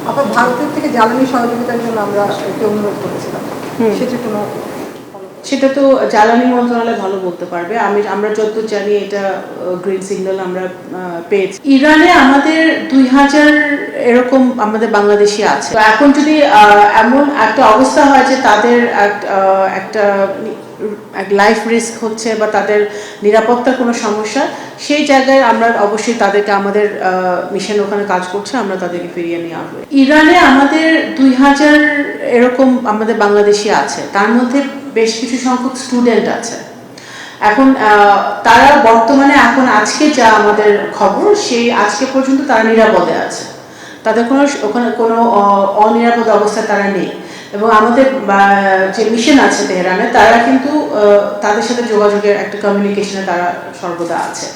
আবার ভারতের থেকে জ্বালানি সহযোগিতার জন্য আমরা একটু অনুরোধ করেছিলাম, সেটা কোনো সেটা তো জ্বালানি মন্ত্রণালয় ভালো বলতে পারবে। আমরা যতদূর জানি এটা গ্রিন সিগন্যাল আমরা পেয়েছি। ইরানে আমাদের 2000 এরকম আমাদের বাংলাদেশি আছে। তো এখন যদি এমন একটা অবস্থা হয় যে তাদের একটা লাইফ রিস্ক হচ্ছে বা তাদের নিরাপত্তার কোনো সমস্যা, সেই জায়গায় আমরা অবশ্যই তাদেরকে আমাদের মিশন ওখানে কাজ করছে, আমরা তাদেরকে ফিরিয়ে নিয়ে আসবো। ইরানে আমাদের 2000 এরকম আমাদের বাংলাদেশি আছে, তার মধ্যে বেশ কিছু সংখ্যক স্টুডেন্ট আছে। এখন তারা বর্তমানে আজকে যা আমাদের খবর, সেই আজকে পর্যন্ত তারা নিরাপদে আছে, তাদের ওখানে কোনো অনিরাপদ অবস্থায় তারা নেই। এবং আমাদের যে মিশন আছে তেহরানে, তারা কিন্তু তাদের সাথে যোগাযোগের একটা কমিউনিকেশনে তারা সর্বদা আছে।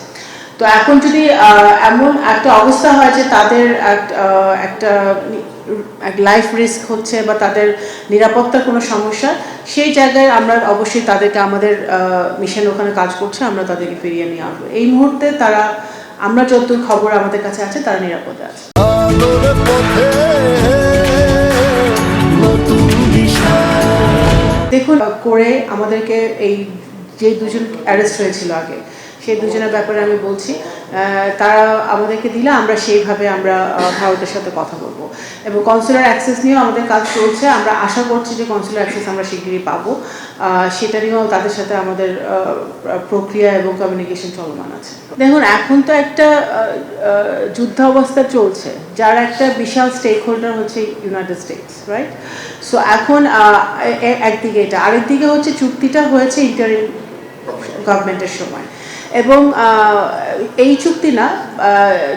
তো এখন যদি এমন একটা অবস্থা হয় যে তাদের একটা লাইফ রিস্ক হচ্ছে বা তাদের নিরাপত্তার কোনো সমস্যা, সেই জায়গায় আমরা অবশ্যই তাদেরকে আমাদের মিশন ওখানে কাজ করছে, আমরা তাদেরকে ফিরিয়ে নিয়ে আসবো। এই মুহূর্তে তারা, আমরা যতদূর খবর আমাদের কাছে আছে, তারা নিরাপদে আছে। দেখুন, করে আমাদেরকে এই যে দুজন অ্যারেস্ট হয়েছিল আগে, সেই দুজনের ব্যাপারে আমি বলছি, তারা আমাদেরকে দিলে আমরা সেইভাবে আমরা ভারতের সাথে কথা বলবো। এবং কনসুলার অ্যাক্সেস নিয়েও আমাদের কাজ চলছে, আমরা আশা করছি যে কনসুলার অ্যাক্সেস আমরা শিগগিরই পাবো। সেটা নিয়েও তাদের সাথে আমাদের প্রক্রিয়া এবং কমিউনিকেশন চলমান আছে। দেখুন, এখন তো একটা যুদ্ধাবস্থা চলছে, যার একটা বিশাল স্টেক হোল্ডার হচ্ছে ইউনাইটেড স্টেটস, রাইট? সো এখন একদিকে এটা, আরেকদিকে হচ্ছে চুক্তিটা হয়েছে ইন্টারিম গভর্নমেন্টের সময়। এবং এই চুক্তি না,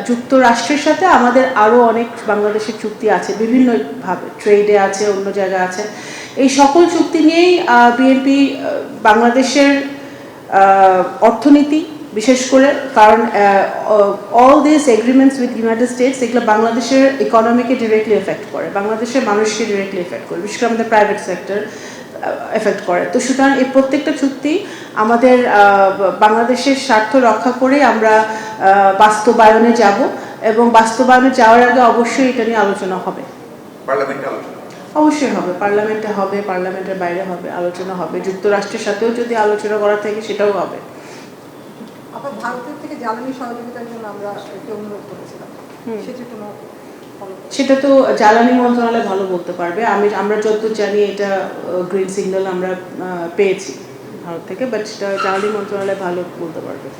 যুক্তরাষ্ট্রের সাথে আমাদের আরও অনেক বাংলাদেশের চুক্তি আছে, বিভিন্নভাবে ট্রেডে আছে, অন্য জায়গায় আছে। এই সকল চুক্তি নিয়েই বিএনপি বাংলাদেশের অর্থনীতি, বিশেষ করে, কারণ all this agreements with United states, এগুলো বাংলাদেশের ইকোনমিকে ডিরেক্টলি এফেক্ট করে, বাংলাদেশের মানুষকে ডিরেক্টলি এফেক্ট করে, বিশেষ করে আমাদের প্রাইভেট সেক্টর এফেক্ট করে। তো সুতরাং এই প্রত্যেকটা চুক্তি আমাদের বাংলাদেশের স্বার্থ রক্ষা করে আমরা বাস্তবায়নে যাব, এবং বাস্তবায়নে যাওয়ার আগে অবশ্যই এটা নিয়ে আলোচনা হবে। অবশ্যই হবে, পার্লামেন্টে হবে, পার্লামেন্টের বাইরে হবে, আলোচনা হবে, যুক্তরাষ্ট্রের সাথেও যদি আলোচনা করা থাকে সেটাও হবে। আবার ভারতের থেকে জ্বালানি সহযোগিতার জন্য আমরা একটু অনুরোধ করেছিলাম, সেটা কোনো সেটা তো জ্বালানি মন্ত্রণালয় ভালো বলতে পারবে। আমরা যতদূর জানি এটা গ্রিন সিগন্যাল আমরা পেয়েছি ভারত থেকে, বাট সেটা জ্বালানি মন্ত্রণালয় ভালো বলতে পারবে।